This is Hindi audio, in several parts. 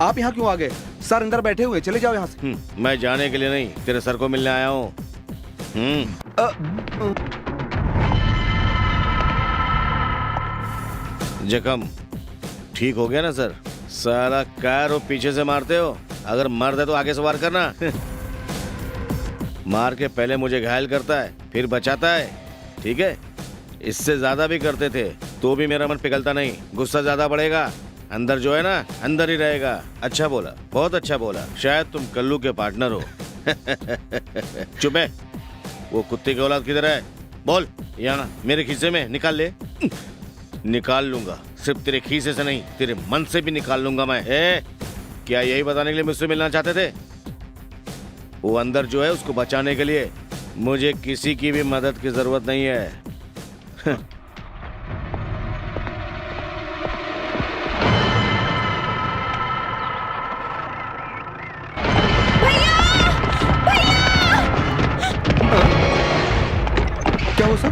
आप यहाँ क्यों आ गए? सर अंदर बैठे हुए, चले जाओ यहाँ से। मैं जाने के लिए नहीं, तेरे सर को मिलने आया हूँ। जख्म ठीक हो गया ना सर? सारा कार और पीछे से मारते हो, अगर मर्द है तो आगे से वार करना। मार के पहले मुझे घायल करता है, फिर बचाता है, ठीक है? इससे ज्यादा भी करते थे तो भी मेरा मन पिघलता नहीं, गुस्सा ज्यादा बढ़ेगा, अंदर जो है ना अंदर ही रहेगा। अच्छा बोला, बहुत अच्छा बोला, शायद तुम कल्लू के पार्टनर हो। चुप है, वो कुत्ते की औलाद किधर है? बोल, यहाँ मेरे खीसे में निकाल ले। निकाल लूंगा, सिर्फ तेरे खीसे से नहीं, तेरे मन से भी निकाल लूंगा मैं। क्या यही बताने के लिए मुझसे मिलना चाहते थे? वो अंदर जो है उसको बचाने के लिए मुझे किसी की भी मदद की जरूरत नहीं है। क्या हो सर?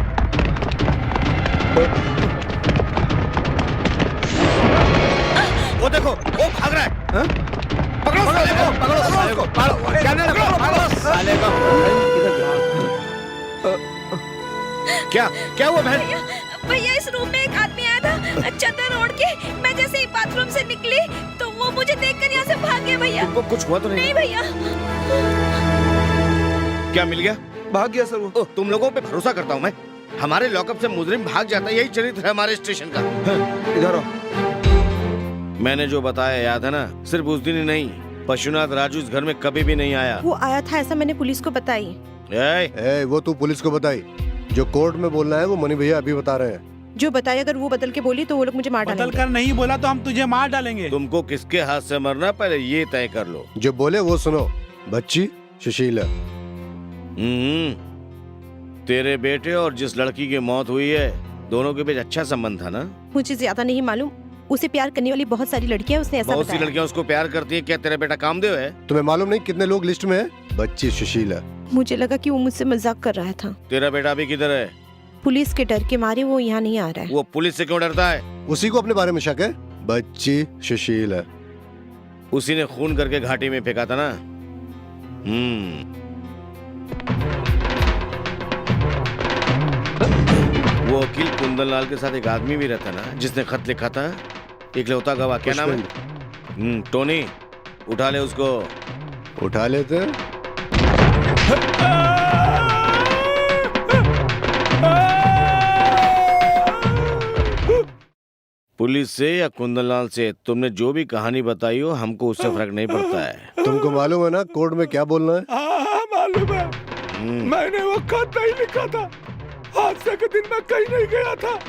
वो देखो, वो भाग रहा है। पकड़ो साले को, पकड़ो साले को, पकड़ो साले को। क्या क्या हुआ बहन? भैया इस रूम में एक आदमी आया था, चद्दर ओढ़ के। मैं जैसे ही बाथरूम से निकली तो वो मुझे देखकर यहाँ से भाग गया। भैया तुमको कुछ हुआ तो नहीं? नहीं भैया। क्या मिल गया? भाग गया सर वो। तुम लोगों पे भरोसा करता हूँ मैं। हमारे लॉकअप से मुजरिम भाग जाता है, यही चरित्र है हमारे स्टेशन का। इधर आओ। मैंने जो बताया याद है ना? सिर्फ उस दिन ही नहीं, पशुनाथ राजू इस घर में कभी भी नहीं आया। वो आया था ऐसा मैंने पुलिस को बताई। वो तू पुलिस को बताई, जो कोर्ट में बोलना है वो मनी भैया अभी बता रहे हैं। जो बताया, अगर वो बदल के बोली तो वो लोग मुझे मार डालेंगे। बदल कर नहीं बोला तो हम तुझे मार डालेंगे। तुमको किसके हाथ से मरना पहले ये तय कर लो। जो बोले वो सुनो। बच्ची सुशीला। तेरे बेटे और जिस लड़की की मौत हुई है, दोनों के बीच अच्छा संबंध था ना? मुझे ज्यादा नहीं मालूम, उसे प्यार करने वाली बहुत सारी लड़कियां, उसने ऐसा बहुत सी बताया। लड़कियां उसको प्यार करती है। क्या तेरा बेटा कामदेव है? तुम्हें मालूम नहीं कितने लोग लिस्ट में है? बच्ची सुशीला। मुझे लगा कि वो मुझसे मजाक कर रहा था। तेरा बेटा अभी किधर है? पुलिस के डर के मारे वो यहाँ नहीं आ रहा है। वो पुलिस से क्यों डरता है? उसी को अपने बारे में शक है। बच्ची सुशीला। उसी ने खून करके घाटी में फेंका था ना? वो वकील कुंदन लाल के साथ एक आदमी भी रहता ना, जिसने खत लिखा था, इकलौता गवाह। क्या नाम है? टोनी। उठा ले उसको। उठा लेते। पुलिस से या कुंदनलाल से, तुमने जो भी कहानी बताई हो, हमको उससे फर्क नहीं पड़ता है। तुमको मालूम है ना कोर्ट में क्या बोलना है? हाँ मालूम है। मैंने वो खत नहीं लिखा था। हादसे के दिन मैं कहीं नहीं गया था।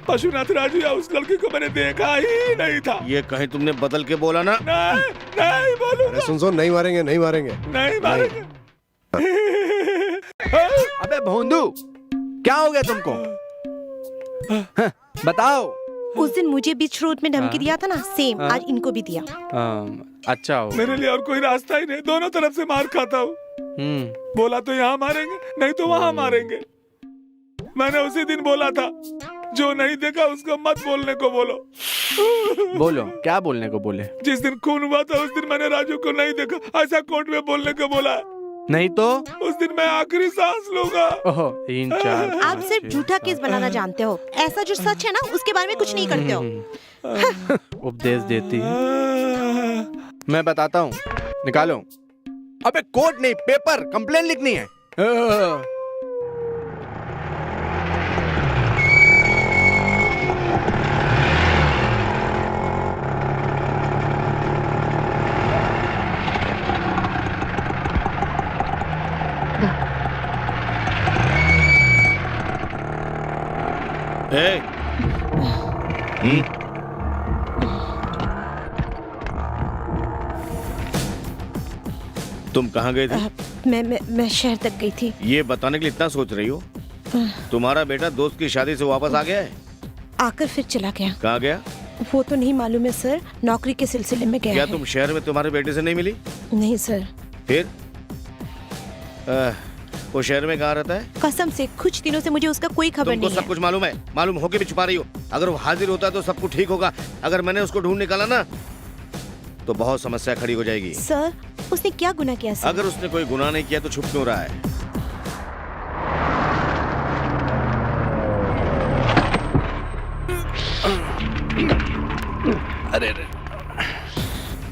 पशुनाथ राजू या उस लड़की को मैंने देखा ही नहीं था। ये कहीं तुमने बदल के बोला ना? नहीं नहीं बोलूंगा। सुन नहीं मारेंगे, नहीं मारेंगे, नहीं मारेंगे। अबे भोंदू, क्या हो गया तुमको? बताओ। उस दिन मुझे बीच रोड में धमकी दिया था ना, सेम आज इनको भी दिया। अच्छा हो। मेरे लिए और कोई रास्ता ही नहीं, दोनों तरफ से मार खाता हूँ। बोला तो यहाँ मारेंगे, नहीं तो वहाँ मारेंगे। मैंने उसी दिन बोला था, जो नहीं देखा उसको मत बोलने को बोलो। बोलो, क्या बोलने को बोले? जिस दिन खून हुआ था उस दिन मैंने राजू को नहीं देखा, ऐसा कोर्ट में बोलने को बोला। नहीं तो उस दिन मैं आखिरी सांस लूंगा। ओहो, 3 4 आप सिर्फ झूठा केस बनाना जानते हो, ऐसा जो सच है ना उसके बारे में कुछ नहीं करते हो। उपदेश देती है। मैं बताता हूँ, निकालो। अबे कोर्ट नहीं, पेपर, कंप्लेन लिखनी है। तुम कहाँ गए थे? मैं शहर तक गई थी। ये बताने के लिए इतना सोच रही हो? तुम्हारा बेटा दोस्त की शादी से वापस आ गया है? आकर फिर चला गया। कहाँ गया? वो तो नहीं मालूम है सर, नौकरी के सिलसिले में गया क्या है। तुम शहर में तुम्हारे बेटे से नहीं मिली? नहीं सर। फिर वो शहर में कहाँ रहता है? कसम से कुछ दिनों से मुझे उसका कोई खबर तुमको नहीं सब है। कुछ मालूम है, मालूम होके भी छुपा रही हो। अगर वो हाजिर होता है तो सब कुछ ठीक होगा। अगर मैंने उसको ढूंढ निकाला ना तो बहुत समस्या खड़ी हो जाएगी। सर उसने क्या गुनाह किया सर? अगर उसने कोई गुनाह नहीं किया तो छुप क्यों रहा है? अरे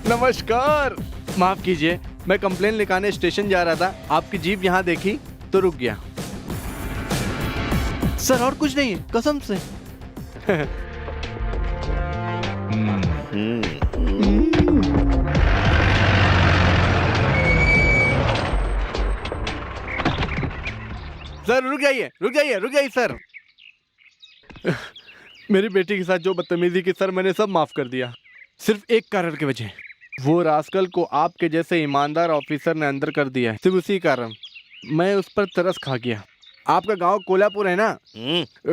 नमस्कार, माफ कीजिए, मैं कंप्लेन लिखाने स्टेशन जा रहा था, आपकी जीप यहाँ देखी तो रुक गया। सर और कुछ नहीं है, कसम से। सर रुक जाइए सर। मेरी बेटी के साथ जो बदतमीजी की सर मैंने सब माफ कर दिया, सिर्फ एक कारण की वजह, वो रास्कल को आपके जैसे ईमानदार ऑफिसर ने अंदर कर दिया है। सिर्फ उसी कारण मैं उस पर तरस खा गया। आपका गांव कोल्हापुर है ना?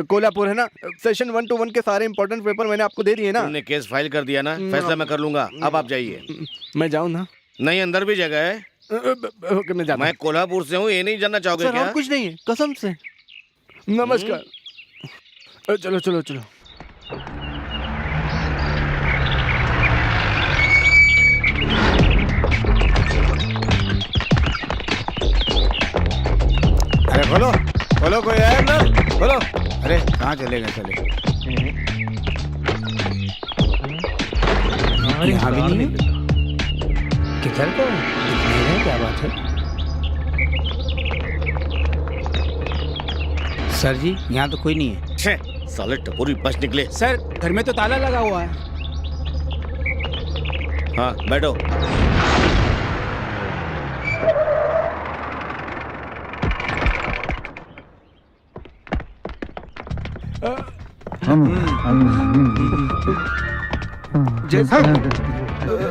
कोल्हापुर है ना? सेशन 121 के सारे इंपॉर्टेंट पेपर मैंने आपको दे दिए ना? तुमने केस फाइल कर दिया ना, फैसला मैं कर लूंगा। अब आप जाइए। मैं जाऊँ ना? नहीं, अंदर भी जगह है। मैं जाता हूं। मैं कोल्हापुर से हूँ, ये नहीं जानना चाहोगे सर क्या? और कुछ नहीं है, कसम से। नमस्कार। चलो चलो चलो। अरे खोलो खोलो, कोई है अंदर? खोलो। अरे कहाँ चले गए चले? यहाँ भी नहीं है। किधर को दिख नहीं रहे, क्या बात है? सर जी यहाँ तो कोई नहीं है। छे, साले टपोरी बच निकले। सर घर में तो ताला लगा हुआ है। हाँ बैठो।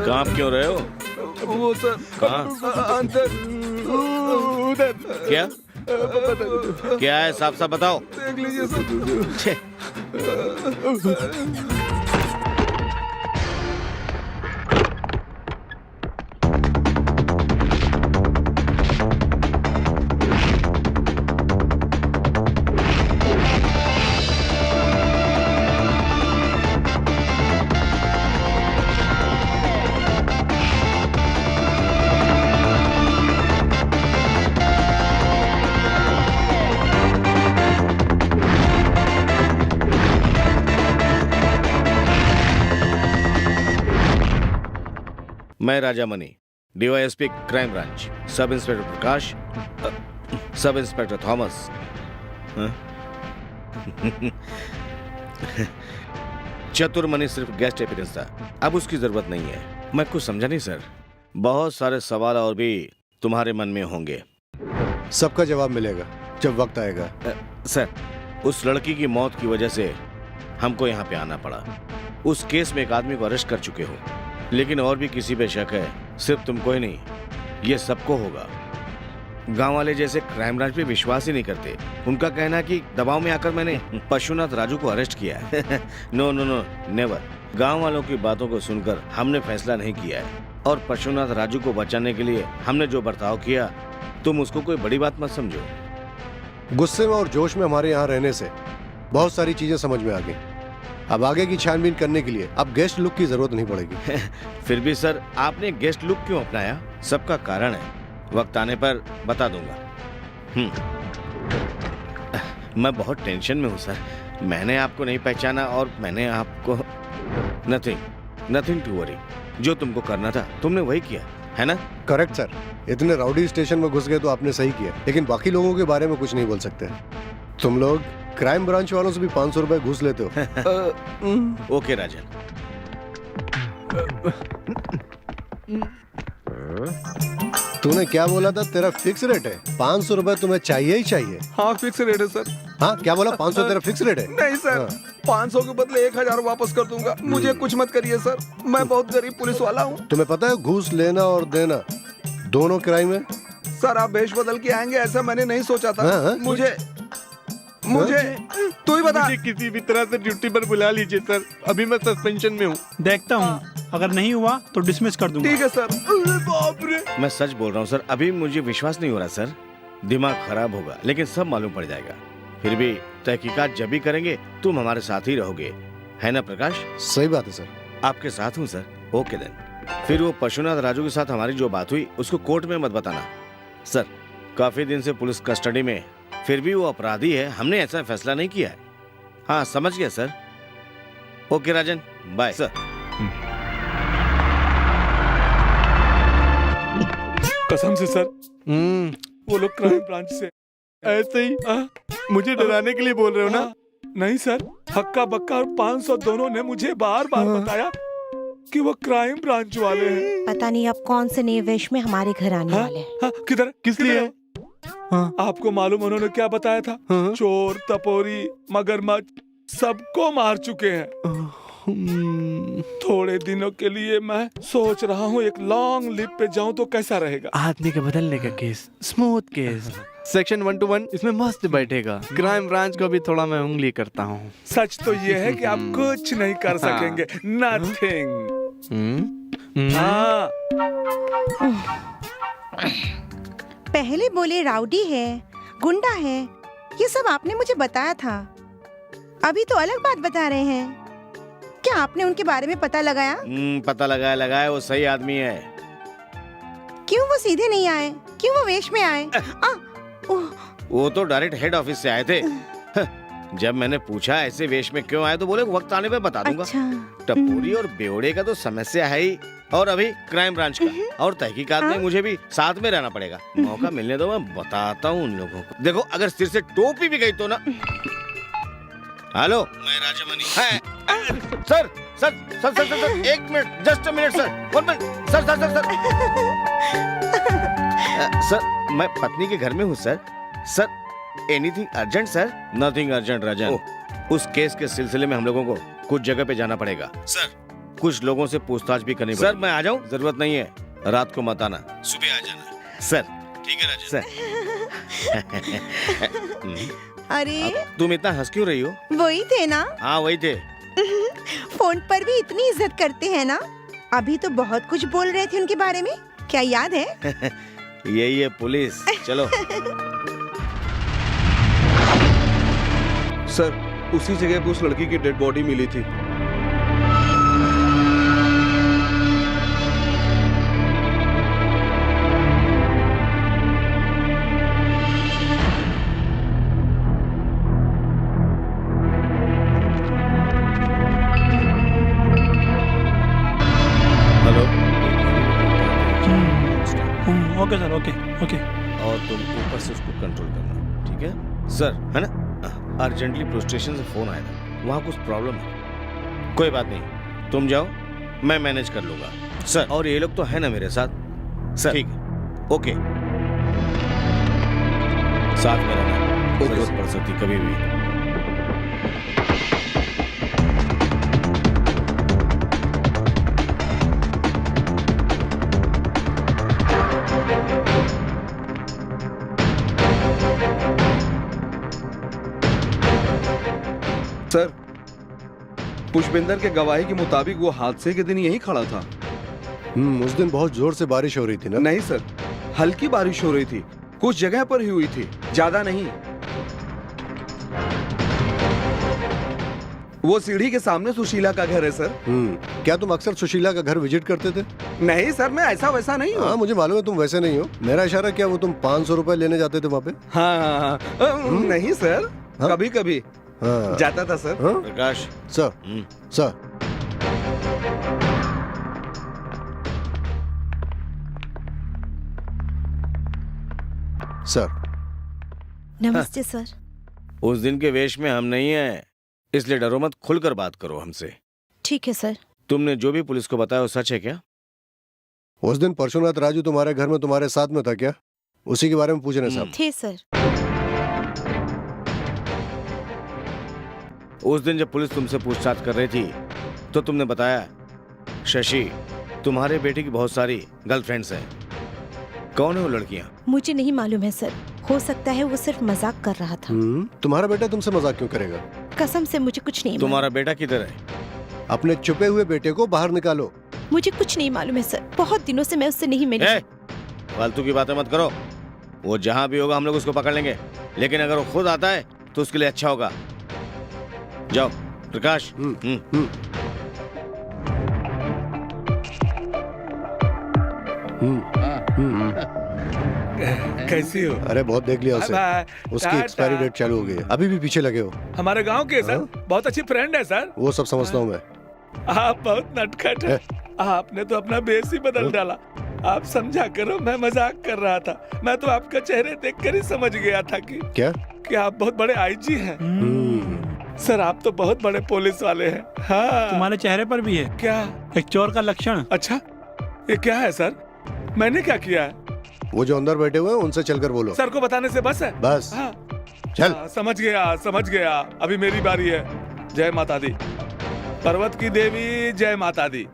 कांप क्यों रहे हो? वो सर कहाँ? अंदर उधर। क्या क्या है, साफ साफ बताओ। देख लीजिए सर। छे, मैं Raja Mani, DYSP crime branch, sub inspector Prakash, sub inspector Thomas. Chatur Mani सिर्फ गेस्ट अपीयरेंस था, अब उसकी जरूरत नहीं है। मैं कुछ समझा नहीं सर। बहुत सारे सवाल और भी तुम्हारे मन में होंगे। सबका जवाब मिलेगा जब वक्त आएगा। सर, उस लड़की की मौत की वजह से हमको यहाँ पे आना पड़ा। उस केस में एक आदमी को अरेस्ट कर चुके हो, लेकिन और भी किसी पे शक है। सिर्फ तुमको ही नहीं, ये सबको होगा। गांव वाले जैसे क्राइम ब्रांच पे विश्वास ही नहीं करते। उनका कहना है कि दबाव में आकर मैंने पशुनाथ राजू को अरेस्ट किया है। No no no, never. गांव वालों की बातों को सुनकर हमने फैसला नहीं किया है, और पशुनाथ राजू को बचाने के लिए हमने जो बर्ताव किया, तुम उसको कोई बड़ी बात मत समझो। गुस्से में और जोश में हमारे यहाँ रहने से बहुत सारी चीजें समझ में आ गई। अब आगे की छानबीन करने के लिए अब गेस्ट लुक की जरूरत नहीं पड़ेगी। फिर भी सर, आपने गेस्ट लुक क्यों अपनाया? सबका कारण है, वक्त आने पर बता दूंगा। मैं बहुत टेंशन में हूँ सर। मैंने आपको नहीं पहचाना और मैंने आपको नथिंग टू वरी। जो तुमको करना था तुमने वही किया है ना? Correct sir. इतने राउडी स्टेशन में घुस गए तो आपने सही किया, लेकिन बाकी लोगों के बारे में कुछ नहीं बोल सकते। तुम लोग क्राइम ब्रांच वालों से भी 500 रुपए घूस लेते हो। ओके राजन। तूने क्या बोला था? तेरा फिक्स रेट है? 500 रुपए तुम्हें चाहिए ही चाहिए? हाँ फिक्स रेट है सर। हाँ क्या बोला? 500 तेरा फिक्स रेट है? नहीं सर, हाँ। 500 के बदले 1000 वापस कर दूंगा। मुझे कुछ मत करिए सर, मैं बहुत गरीब पुलिस वाला हूँ। तुम्हें पता है घूस लेना और देना दोनों क्राइम है? सर आप भेष बदल के आएंगे ऐसा मैंने नहीं सोचा था। हाँ, हाँ। मुझे तू ही बता। मुझे किसी भी तरह से ड्यूटी पर बुला लीजिए सर, अभी मैं सस्पेंशन में हूँ। देखता हूँ, अगर नहीं हुआ तो डिसमिस कर दूंगा। ठीक है सर। बाप रे। मैं सच बोल रहा हूँ सर, अभी मुझे विश्वास नहीं हो रहा सर। दिमाग खराब होगा, लेकिन सब मालूम पड़ जाएगा। फिर भी तहकीकात जब भी करेंगे तुम हमारे साथ ही रहोगे, है ना प्रकाश? सही बात है सर। आपके साथ हूँ सर। Okay then. फिर वो पशुनाथ राजू के साथ हमारी जो बात हुई उसको कोर्ट में मत बताना। सर, काफी दिन से पुलिस कस्टडी में, फिर भी वो अपराधी है, हमने ऐसा फैसला नहीं किया है। हाँ, समझ गया सर। ओके राजन, बाय सर। कसम से सर, वो लोग क्राइम ब्रांच से ऐसे ही मुझे डराने के लिए बोल रहे हो ना? नहीं सर, हक्का बक्का और 500 दोनों ने मुझे बार बार बताया कि वो क्राइम ब्रांच वाले हैं। पता नहीं अब कौन से नए वेश में हमारे घर आने वाले हैं। हाँ, किधर, किस लिए? हाँ। आपको मालूम उन्होंने क्या बताया था? हाँ। चोर, टपोरी, मगरमच्छ सबको मार चुके हैं। थोड़े दिनों के लिए मैं सोच रहा हूँ एक लॉन्ग लिव पे जाऊँ तो कैसा रहेगा? आदमी के बदलने का केस, स्मूथ केस, सेक्शन 121 इसमें मस्त बैठेगा। क्राइम ब्रांच को भी थोड़ा मैं उंगली करता हूँ। सच तो ये है कि आप कुछ नहीं कर सकेंगे, नथिंग। हाँ। पहले बोले राउडी है, गुंडा है, ये सब आपने मुझे बताया था। अभी तो अलग बात बता रहे हैं। क्या आपने उनके बारे में पता लगाया? पता लगाया, वो सही आदमी है। क्यों वो सीधे नहीं आए? क्यों वो वेश में आए? वो तो डायरेक्ट हेड ऑफिस से आए थे। जब मैंने पूछा ऐसे वेश में क्यों आए तो बोले वक्त आने पे बता दूंगा। अच्छा। टपोरी और बेवड़े का तो समस्या है ही, और अभी क्राइम ब्रांच का और तहकीकात में मुझे भी साथ में रहना पड़ेगा। मौका मिलने दो, मैं बताता हूँ उन लोगों को। देखो, अगर सिर से टोपी भी गई तो ना। हेलो, मैं Rajamani. Sir sir sir sir sir, एक minute, just a minute sir, 1 minute sir sir sir sir. Sir, मैं पत्नी के घर में हूँ sir. Sir, anything urgent sir? Nothing urgent Rajan. उस केस के सिलसिले में हम लोगों को कुछ जगह पे जाना पड़ेगा सर। कुछ लोगों से पूछताछ भी करनी पड़ेगी। सर, मैं आ जाऊँ? जरूरत नहीं है, रात को मत आना, सुबह आ जाना सर। ठीक है राजन सर। अरे तुम इतना हंस क्यों रही हो? वही थे ना? हाँ, वही थे। फोन पर भी इतनी इज्जत करते हैं ना। अभी तो बहुत कुछ बोल रहे थे उनके बारे में, क्या याद है? यही है पुलिस। चलो। सर, उसी जगह पे उस लड़की की डेड बॉडी मिली थी। Hello. Okay sir, okay okay. और तुम ऊपर से उसको कंट्रोल करना, ठीक है सर? है ना? अर्जेंटली पुलिस स्टेशन से फोन आया था, वहाँ कुछ प्रॉब्लम है। कोई बात नहीं, तुम जाओ, मैं मैनेज कर लूंगा सर। और ये लोग तो है ना मेरे साथ सर? ठीक है, ओके। साथ में रहना, जरूरत पड़ सकती कभी भी। सर, पुष्पेंद्र के गवाही के मुताबिक वो हादसे के दिन यहीं खड़ा था। उस दिन बहुत जोर से बारिश हो रही थी ना? नहीं सर, हल्की बारिश हो रही थी, कुछ जगह पर ही हुई थी, ज्यादा नहीं। वो सीढ़ी के सामने सुशीला का घर है सर। क्या तुम अक्सर सुशीला का घर विजिट करते थे? नहीं सर, मैं ऐसा वैसा नहीं हूँ। हाँ, मुझे मालूम है तुम वैसे नहीं हो। मेरा इशारा क्या, वो तुम 500 रुपए लेने जाते थे वहाँ पे? हाँ, नहीं सर, कभी कभी जाता था सर। प्रकाश सर, सर। सर। नमस्ते सर। उस दिन के वेश में हम नहीं हैं, इसलिए डरो मत, खुलकर बात करो हमसे। ठीक है सर। तुमने जो भी पुलिस को बताया वो सच है क्या? उस दिन परशुनाथ राजू तुम्हारे घर में तुम्हारे साथ में था क्या? उसी के बारे में पूछ रहे हैं साहब। थे सर। उस दिन जब पुलिस तुमसे पूछताछ कर रही थी तो तुमने बताया शशि, तुम्हारे बेटे की बहुत सारी गर्लफ्रेंड्स हैं। कौन है वो लड़कियां? मुझे नहीं मालूम है सर, हो सकता है वो सिर्फ मजाक कर रहा था। तुम्हारा बेटा तुमसे मजाक क्यों करेगा? कसम से मुझे कुछ नहीं तुम्हारा बेटा किधर है? अपने छुपे हुए बेटे को बाहर निकालो। मुझे कुछ नहीं मालूम है सर, बहुत दिनों से मैं उससे नहीं मिली। फालतू की बातें मत करो। वो जहां भी होगा हम लोग उसको पकड़ लेंगे, लेकिन अगर वो खुद आता है तो उसके लिए अच्छा होगा। जाओ प्रकाश। कैसी हो? अरे बहुत देख लिया उसे, उसकी एक्सपायरी डेट चालू हो गई है, अभी भी पीछे लगे हो। हमारे गांव के सर, बहुत अच्छी फ्रेंड है सर। वो सब समझता हूँ मैं। आप बहुत नटखट है। आपने तो अपना बेस ही बदल डाला। आप समझा करो, मैं मजाक कर रहा था। मैं तो आपका चेहरे देखकर ही समझ गया था कि आप बहुत बड़े आईजी हैं। सर आप तो बहुत बड़े पुलिस वाले हैं। हाँ। तुम्हारे चेहरे पर भी है क्या? एक चोर का लक्षण। अच्छा, ये क्या है सर? मैंने क्या किया है? वो जो अंदर बैठे हुए हैं उनसे चलकर बोलो। सर को बताने से बस है? बस। हाँ। चल। समझ गया। अभी मेरी बारी है। जय माता दी, पर्वत की देवी, जय माता दी।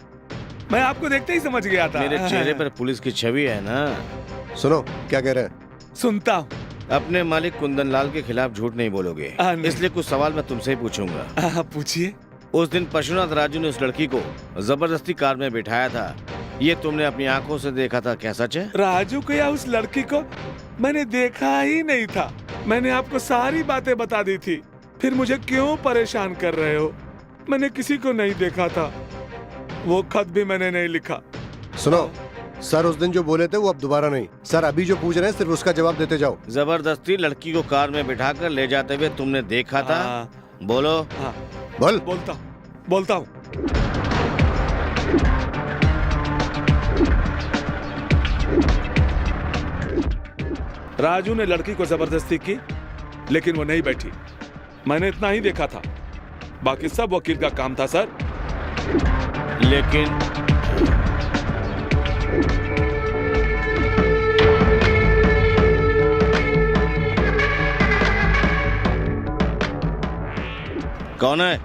मैं आपको देखते ही समझ गया था। मेरे चेहरे पर पुलिस की छवि है ना। सुनो क्या कह रहे हैं? सुनता हूँ। अपने मालिक कुंदन लाल के खिलाफ झूठ नहीं बोलोगे, इसलिए कुछ सवाल मैं तुमसे ही पूछूंगा। पूछिए। उस दिन पशुनाथ राजू ने उस लड़की को जबरदस्ती कार में बिठाया था, ये तुमने अपनी आंखों से देखा था, क्या सच है? राजू को या उस लड़की को मैंने देखा ही नहीं था। मैंने आपको सारी बातें बता दी थी, फिर मुझे क्यों परेशान कर रहे हो? मैंने किसी को नहीं देखा था, वो खत भी मैंने नहीं लिखा। सुनो, सर उस दिन जो बोले थे वो अब दोबारा नहीं। सर अभी जो पूछ रहे हैं सिर्फ उसका जवाब देते जाओ। जबरदस्ती लड़की को कार में बिठाकर ले जाते हुए तुमने देखा था? बोलो। हाँ। बोल। बोलता हूँ। राजू ने लड़की को जबरदस्ती की, लेकिन वो नहीं बैठी। मैंने इतना ही देखा था, बाकी सब वकील का काम था सर। लेकिन कौन है?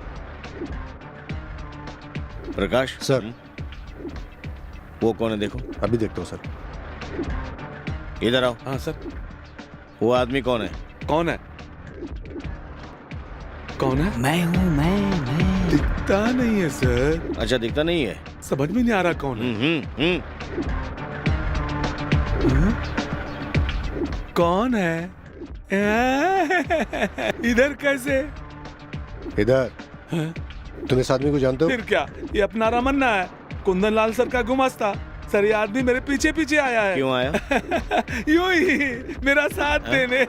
प्रकाश सर। वो कौन है देखो। अभी देखता हूँ सर। इधर आओ। हाँ सर। वो आदमी कौन है? कौन है? मैं हूँ, मैं। दिखता नहीं है सर। अच्छा, दिखता नहीं है, समझ में नहीं आ रहा कौन है। कौन है? इधर कैसे? इधर। तुम इस आदमी को जानते हो? फिर क्या, ये अपना रमन्ना है, कुंदन लाल सर का गुमास्ता। सर ये आदमी मेरे पीछे पीछे आया है। क्यों आया? यूं ही मेरा साथ देने।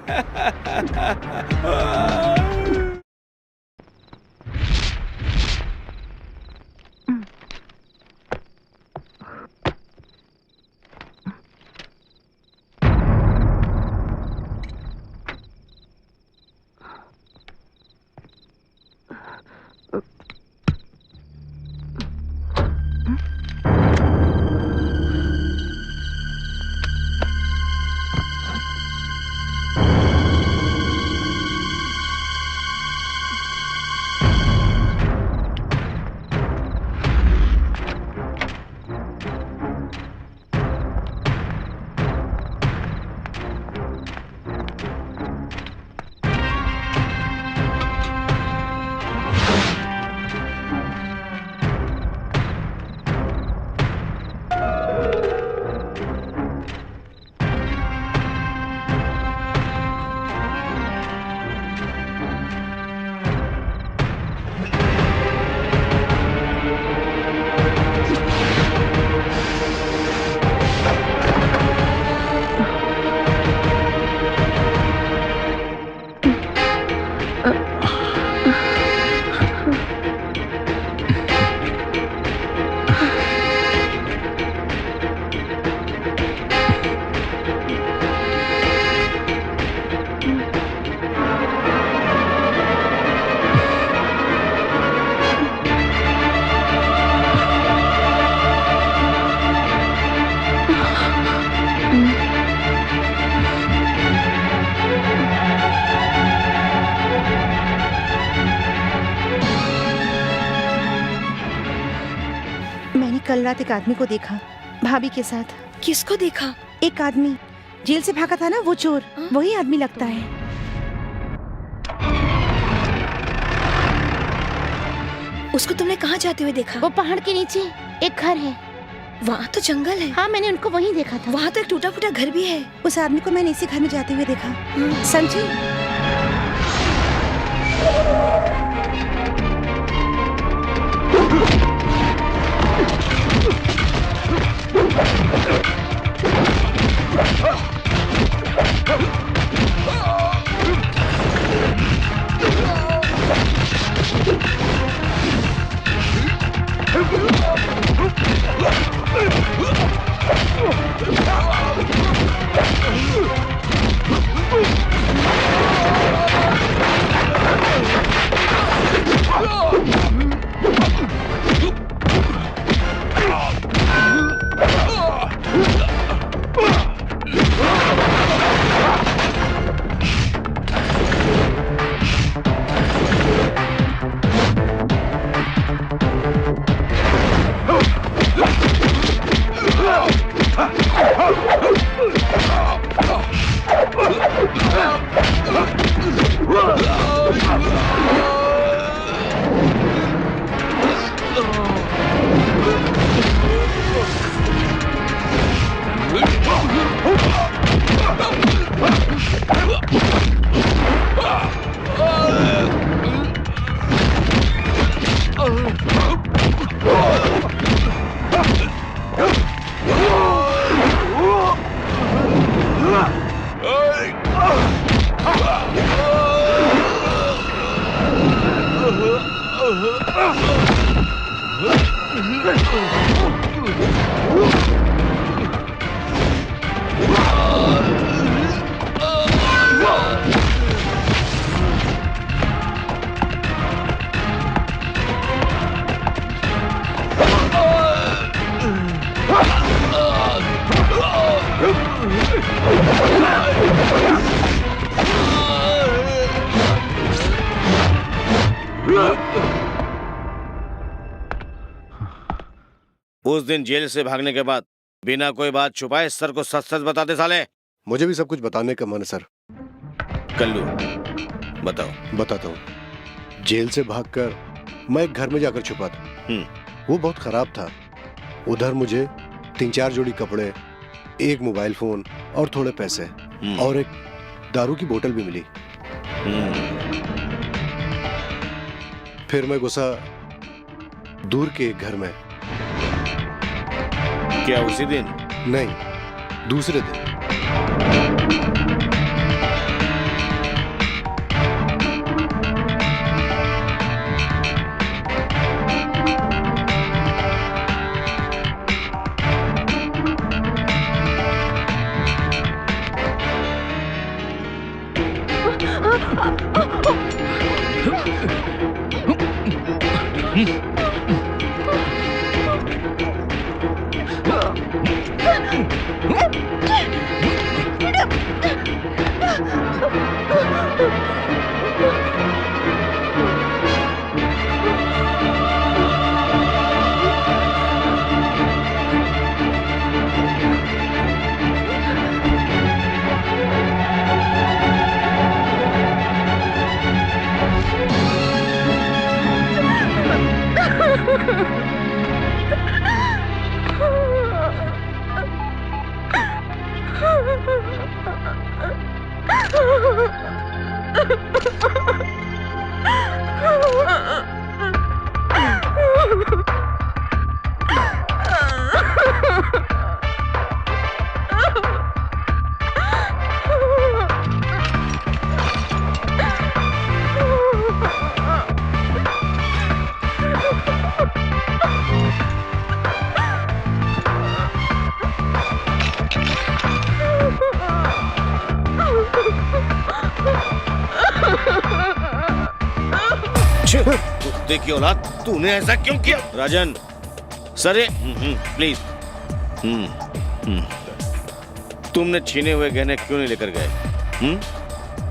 कल रात एक आदमी को देखा भाभी के साथ। किसको देखा? एक आदमी जेल से भागा था ना, वो चोर, वही आदमी लगता है। उसको तुमने कहाँ जाते हुए देखा? वो पहाड़ के नीचे एक घर है। वहाँ तो जंगल है। हाँ, मैंने उनको वहीं देखा था। वहाँ तो एक टूटा फूटा घर भी है। उस आदमी को मैंने इसी घर में जाते हुए देखा। समझी? उस दिन जेल से भागने के बाद बिना कोई बात छुपाए सर को सच सच बता दे साले। मुझे भी सब कुछ बताने का मन है सर। कल्लू बताओ। बताता हूँ। जेल से भागकर मैं एक घर में जाकर छुपा था। वो बहुत खराब था। उधर मुझे 3-4 जोड़ी कपड़े, एक मोबाइल फोन और थोड़े पैसे और एक दारू की बोतल भी मिली। फिर मैं घुसा दूर के एक घर में। क्या उसी दिन? नहीं, दूसरे दिन। कुत्ते की औलाद, तूने ऐसा क्यों किया? राजन सर, प्लीज। तुमने छीने हुए गहने क्यों नहीं लेकर गए?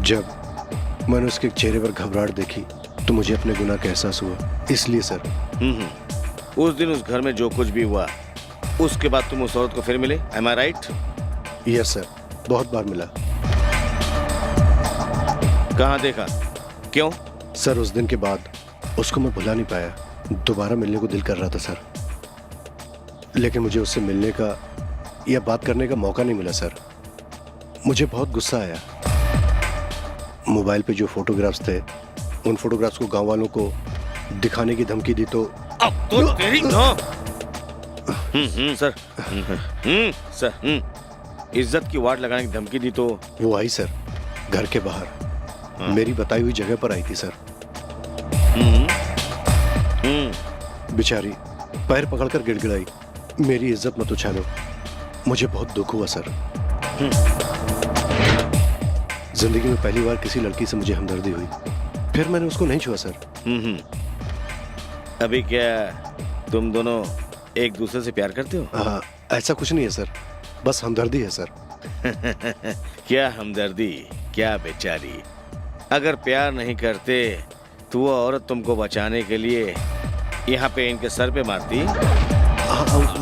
जब मैंने उसके चेहरे पर घबराहट देखी तो मुझे अपने गुनाह का एहसास हुआ, इसलिए सर। उस दिन उस घर में जो कुछ भी हुआ, उसके बाद तुम उस औरत को फिर मिले, एम आई राइट? यस सर, बहुत बार मिला। कहाँ देखा, क्यों? सर उस दिन के बाद उसको मैं भुला नहीं पाया। दोबारा मिलने को दिल कर रहा था सर, लेकिन मुझे उससे मिलने का या बात करने का मौका नहीं मिला सर। मुझे बहुत गुस्सा आया। मोबाइल पे जो फोटोग्राफ्स थे, उन फोटोग्राफ्स को गांव वालों को दिखाने की धमकी दी तो अब तो तेरी सर सर इज्जत की वाट लगाने की धमकी दी तो वो आई सर, घर के बाहर मेरी बताई हुई जगह पर आई थी सर। बेचारी पैर पकड़कर गिड़गिड़ाई, मेरी इज्जत मत उछालो। मुझे बहुत दुख हुआ सर। जिंदगी में पहली बार किसी लड़की से मुझे हमदर्दी हुई, फिर मैंने उसको नहीं छुआ सर। अभी क्या तुम दोनों एक दूसरे से प्यार करते हो? ऐसा कुछ नहीं है सर, बस हमदर्दी है सर। क्या हमदर्दी, क्या बेचारी। अगर प्यार नहीं करते तो वो औरत तुमको बचाने के लिए यहाँ पे इनके सर पे मारती।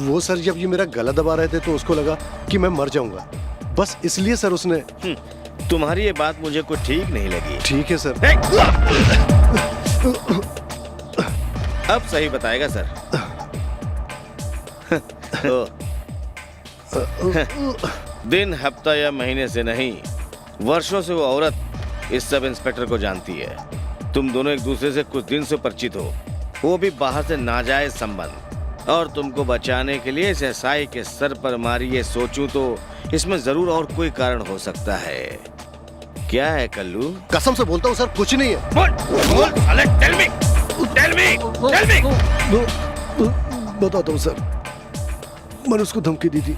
वो सर जब ये मेरा गला दबा रहे थे तो उसको लगा कि मैं मर जाऊंगा, बस इसलिए सर उसने। तुम्हारी ये बात मुझे कुछ ठीक नहीं लगी। ठीक है सर। अब सही बताएगा सर। दिन, हफ्ता या महीने से नहीं, वर्षों से वो औरत इस सब इंस्पेक्टर को जानती है। तुम दोनों एक दूसरे से कुछ दिन से परिचित हो, वो भी बाहर से नाजायज संबंध, और तुमको बचाने के लिए इस एसआई के सर पर मारी। ये सोचूं तो इसमें जरूर और कोई कारण हो सकता है। क्या है कल्लू? कसम से बोलता हूँ सर, कुछ नहीं है। बोल साले, टेल मी। बताता हूँ सर, मैंने उसको धमकी दी थी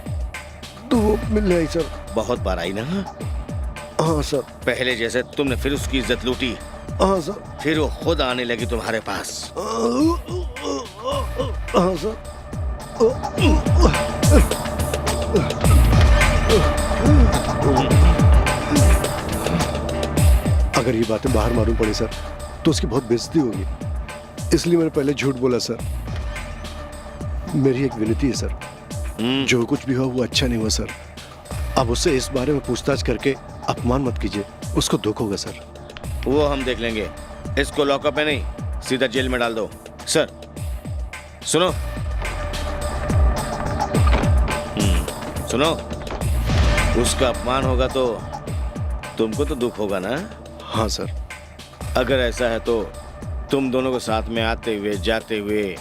तो वो मिलने आई सर। बहुत बार आई ना? हाँ सर। पहले जैसे तुमने फिर उसकी इज्जत लूटी, हाँ सर। फिर वो खुद आने लगी तुम्हारे पास। हाँ सर। अगर ये बातें बाहर मालूम पड़ी सर तो उसकी बहुत बेइज्जती होगी, इसलिए मैंने पहले झूठ बोला सर। मेरी एक विनती है सर, जो कुछ भी हुआ वो अच्छा नहीं हुआ सर। अब उससे इस बारे में पूछताछ करके अपमान मत कीजिए, उसको दुख होगा सर। वो हम देख लेंगे। इसको लॉकअप में नहीं, सीधा जेल में डाल दो। सर सुनो, सुनो, उसका अपमान होगा तो तुमको तो दुख होगा ना? हाँ सर। अगर ऐसा है तो तुम दोनों को साथ में आते हुए, जाते हुए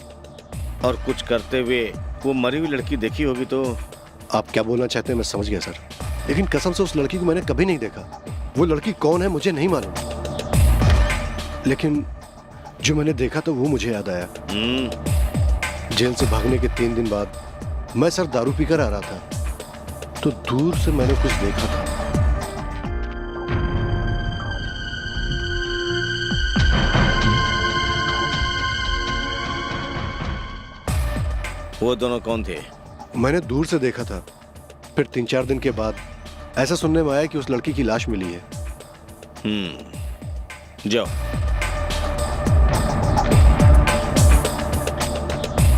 और कुछ करते हुए वो मरी हुई लड़की देखी होगी तो? आप क्या बोलना चाहते हैं मैं समझ गया सर, लेकिन कसम से उस लड़की को मैंने कभी नहीं देखा। वो लड़की कौन है मुझे नहीं मालूम, लेकिन जो मैंने देखा तो वो मुझे याद आया। जेल से भागने के 3 दिन बाद मैं सर दारू पीकर आ रहा था, तो दूर से मैंने कुछ देखा था। वो दोनों कौन थे? मैंने दूर से देखा था, फिर 3-4 दिन के बाद ऐसा सुनने में आया कि उस लड़की की लाश मिली है। जाओ।